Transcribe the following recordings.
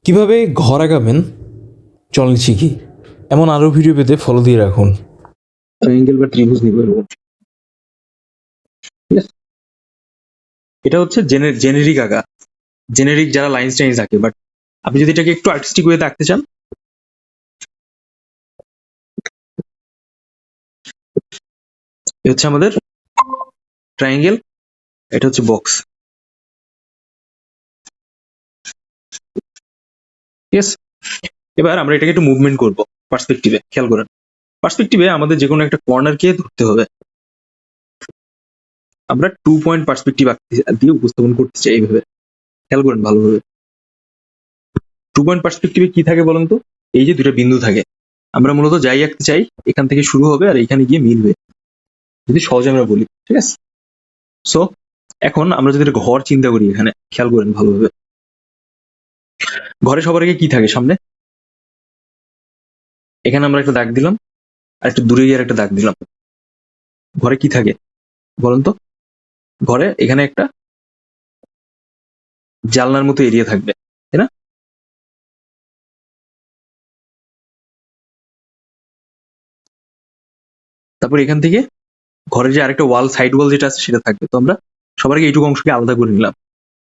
কিভাবে ঘর আঁকাবেন চলেন শিখি। এমন আরও ভিডিও পেতে ফলো দিয়ে রাখুন। ট্রায়াঙ্গেল বা ত্রিভুজ নিব এরকম। ঠিক আছে, এটা হচ্ছে জেনেরিক আঁকা, জেনেরিক যারা লাইন টাইন্স আঁকে। বাট আপনি যদি এটাকে একটু আর্টিস্টিক ওয়েতে আঁকতে চান, এ হচ্ছে আমাদের ট্রায়াঙ্গেল, এটা হচ্ছে বক্স। ঠিক আছে, এবার আমরা এটাকে একটু মুভমেন্ট করবো পার্সপেক্টিভে। খেয়াল করেন, পার্সপেক্টিভে আমাদের যে কোনো একটা কর্নারকে ধরতে হবে। আমরা 2 পয়েন্ট পার্সপেক্টিভ দিয়ে উপস্থাপন করতে চাই এইভাবে। খেয়াল করেন ভালোভাবে, 2 পয়েন্ট পার্সপেক্টিভে কি থাকে বলেন তো? এই যে দুটো বিন্দু থাকে, আমরা মূলত যাই আঁকতে চাই এখান থেকে শুরু হবে আর এখানে গিয়ে মিলবে, যদি সহজে আমরা বলি। ঠিক আছে, সো এখন আমরা যদি একটা ঘর চিন্তা করি, এখানে খেয়াল করেন ভালোভাবে, ঘরে সবার আগে কি থাকে সামনে? এখানে আমরা একটা দাগ দিলাম, আর একটু দূরে গিয়ে একটা দাগ দিলাম। ঘরে কি থাকে বলেন তো? ঘরে এখানে একটা জানলার মতো এরিয়া থাকবে, তাই না? তারপর এখান থেকে ঘরের যে আরেকটা ওয়াল, সাইড ওয়াল যেটা আছে সেটা থাকবে। তো আমরা সবার আগে এইটুকু অংশকে আলাদা করে নিলাম।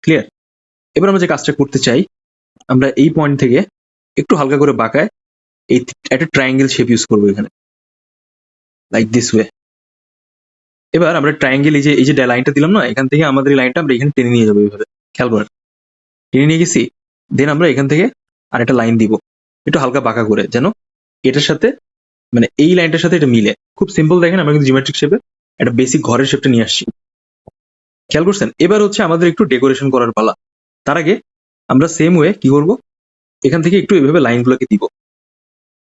ক্লিয়ার? এবার আমরা যে কাজটা করতে চাই, আমরা এই পয়েন্ট থেকে একটু হালকা করে বাঁকায় এই একটা ট্রায়াঙ্গেল শেপ ইউজ করবো এখানে, লাইক দিস ওয়ে। এবার আমরা ট্রায়াঙ্গেল এই যে লাইনটা দিলাম না, এখান থেকে আমাদের এই লাইনটা আমরা এখানে টেনে নিয়ে যাবো এইভাবে। খেয়াল করেন, টেনে নিয়ে গেছি। দেন আমরা এখান থেকে আরেকটা লাইন দিব, একটু হালকা বাঁকা করে, যেন এটার সাথে, মানে এই লাইনটার সাথে এটা মিলে। খুব সিম্পল। দেখেন, আমরা কিন্তু জিওমেট্রিক শেপে একটা বেসিক ঘরের শেপটা নিয়ে আসছি। খেয়াল করছেন? এবার হচ্ছে আমাদের একটু ডেকোরেশন করার পালা। তার আগে আমরা সেম ওয়ে কি করব, এখান থেকে একটু এভাবে লাইনগুলোকে দিব।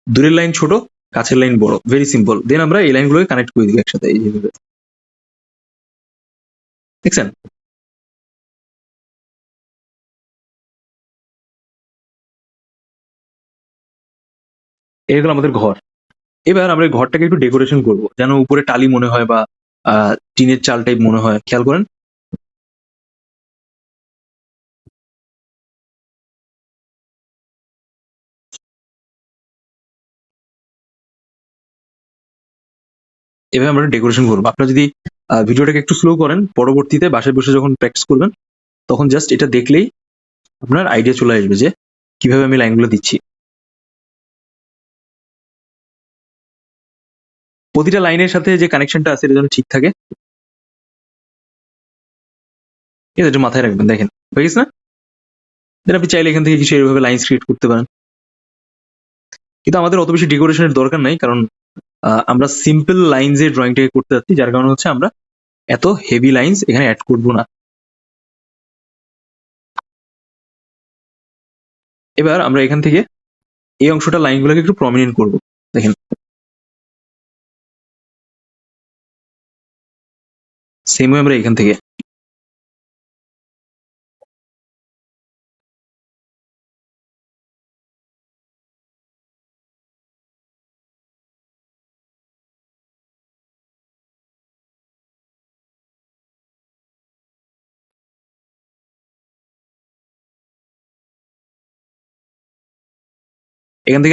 দূরের লাইন ছোট, কাছের লাইন বড়, ভেরি সিম্পল। দেন আমরা এই লাইনগুলোকে কানেক্ট করে দিব একসাথে, এই যেভাবে। দেখছেন? এগুলো আমাদের ঘর। এবার আমরা এই ঘরটাকে একটু ডেকোরেশন করব, যেন উপরে টালি মনে হয় বা টিনের চাল টাইপ মনে হয়। খেয়াল করেন, এভাবে আমরা ডেকোরেশন করবো। আপনারা যদি ভিডিওটাকে একটু স্লো করেন, পরবর্তীতে বাসায় বসে যখন প্র্যাকটিস করবেন, তখন জাস্ট এটা দেখলেই আপনার আইডিয়া চলে আসবে যে কিভাবে আমি লাইনগুলো দিচ্ছি। প্রতিটা লাইনের সাথে যে কানেকশনটা আছে এটা যেন ঠিক থাকে, এটা মাথায় রাখবেন। দেখেন, হয়ে গেছে না? দেন আপনি চাইলে এখান থেকে কিছু এইভাবে লাইন ক্রিয়েট করতে পারেন, কিন্তু আমাদের অত বেশি ডেকোরেশনের দরকার নাই, কারণ আমরা সিম্পল লাইনস এর ড্রয়িংটাকে করতে যাচ্ছি, যার কারণে হচ্ছে আমরা এত হেভি লাইনস এখানে অ্যাড করব না। এবার আমরা এখান থেকে এই অংশটা লাইনগুলোকে একটু প্রমিনেন্ট করব। দেখেন, সেম ওয়ে আমরা এখান থেকে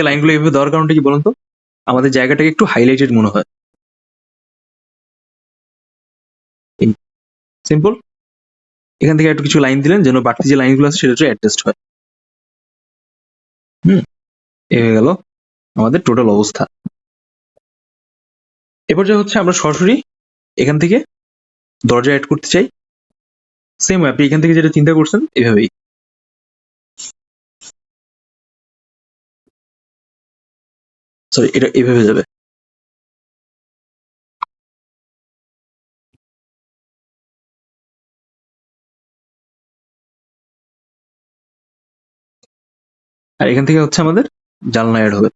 লাইনগুলো এইভাবে দেওয়ার কারণটা কি বলুন তো? আমাদের জায়গাটাকে একটু হাইলাইটেড মনে হয়। সিম্পল। এখান থেকে একটু কিছু লাইন দিলেন, যেন বাড়তি যে লাইনগুলো আছে সেটা অ্যাডজাস্ট হয়। হুম, এ হয়ে গেল আমাদের টোটাল অবস্থা। এবার যা হচ্ছে, আমরা সরাসরি এখান থেকে দরজা অ্যাড করতে চাই। সেম আপনি এখান থেকে যেটা চিন্তা করছেন এভাবেই। সরি, এটা এভাবে যাবে। আর এখান থেকে হচ্ছে আমাদের জানলা অ্যাড হবে।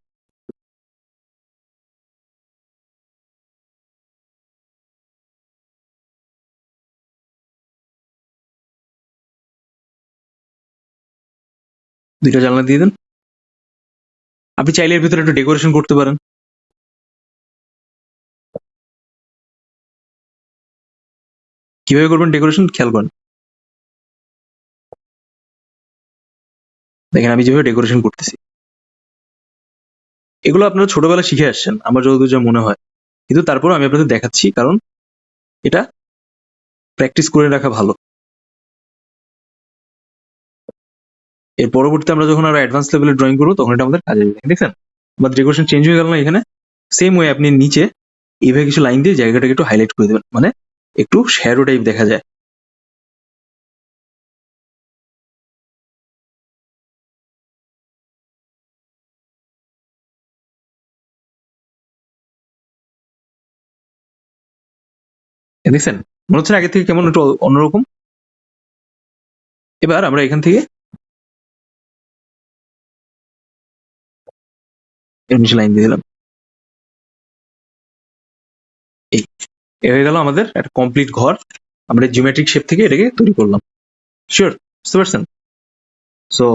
দুইটা জানলা দিয়ে দেন। আপনি চাইলে এর ভিতরে একটু ডেকোরেশন করতে পারেন। কিভাবে করবেন ডেকোরেশন খেয়াল করেন। দেখেন আমি যেভাবে ডেকোরেশন করতেছি, এগুলো আপনারা ছোটবেলা শিখে আসছেন আমার যতদূর যা মনে হয়, কিন্তু তারপরও আমি আপনাদের দেখাচ্ছি কারণ এটা প্র্যাকটিস করে রাখা ভালো। এর পরবর্তীতে আমরা যখন আরো অ্যাডভান্স লেভেলের ড্রয়িং করবো তখন এটা আমাদের কাজে লাগবে। দেখছেন আমাদের ডেকোরেশন চেঞ্জ হয়ে গেল না এখানে? সেম ওয়ে আপনি নিচে এইভাবে কিছু লাইন দিয়ে জায়গাটাকে একটু হাইলাইট করে দেবেন, মানে একটু শ্যাডো টাইপ দেখা যায়। দেখছেন মনে হচ্ছে না আগে থেকে কেমন একটু অন্যরকম? এবার আমরা এখান থেকে এর নিচে লাইন দিয়ে দিলাম। এই এ হয়ে গেল আমাদের একটা কমপ্লিট ঘর। আমরা জিওমেট্রিক শেপ থেকে এটাকে তৈরি করলাম। শিওর বুঝতে পারছেন? সো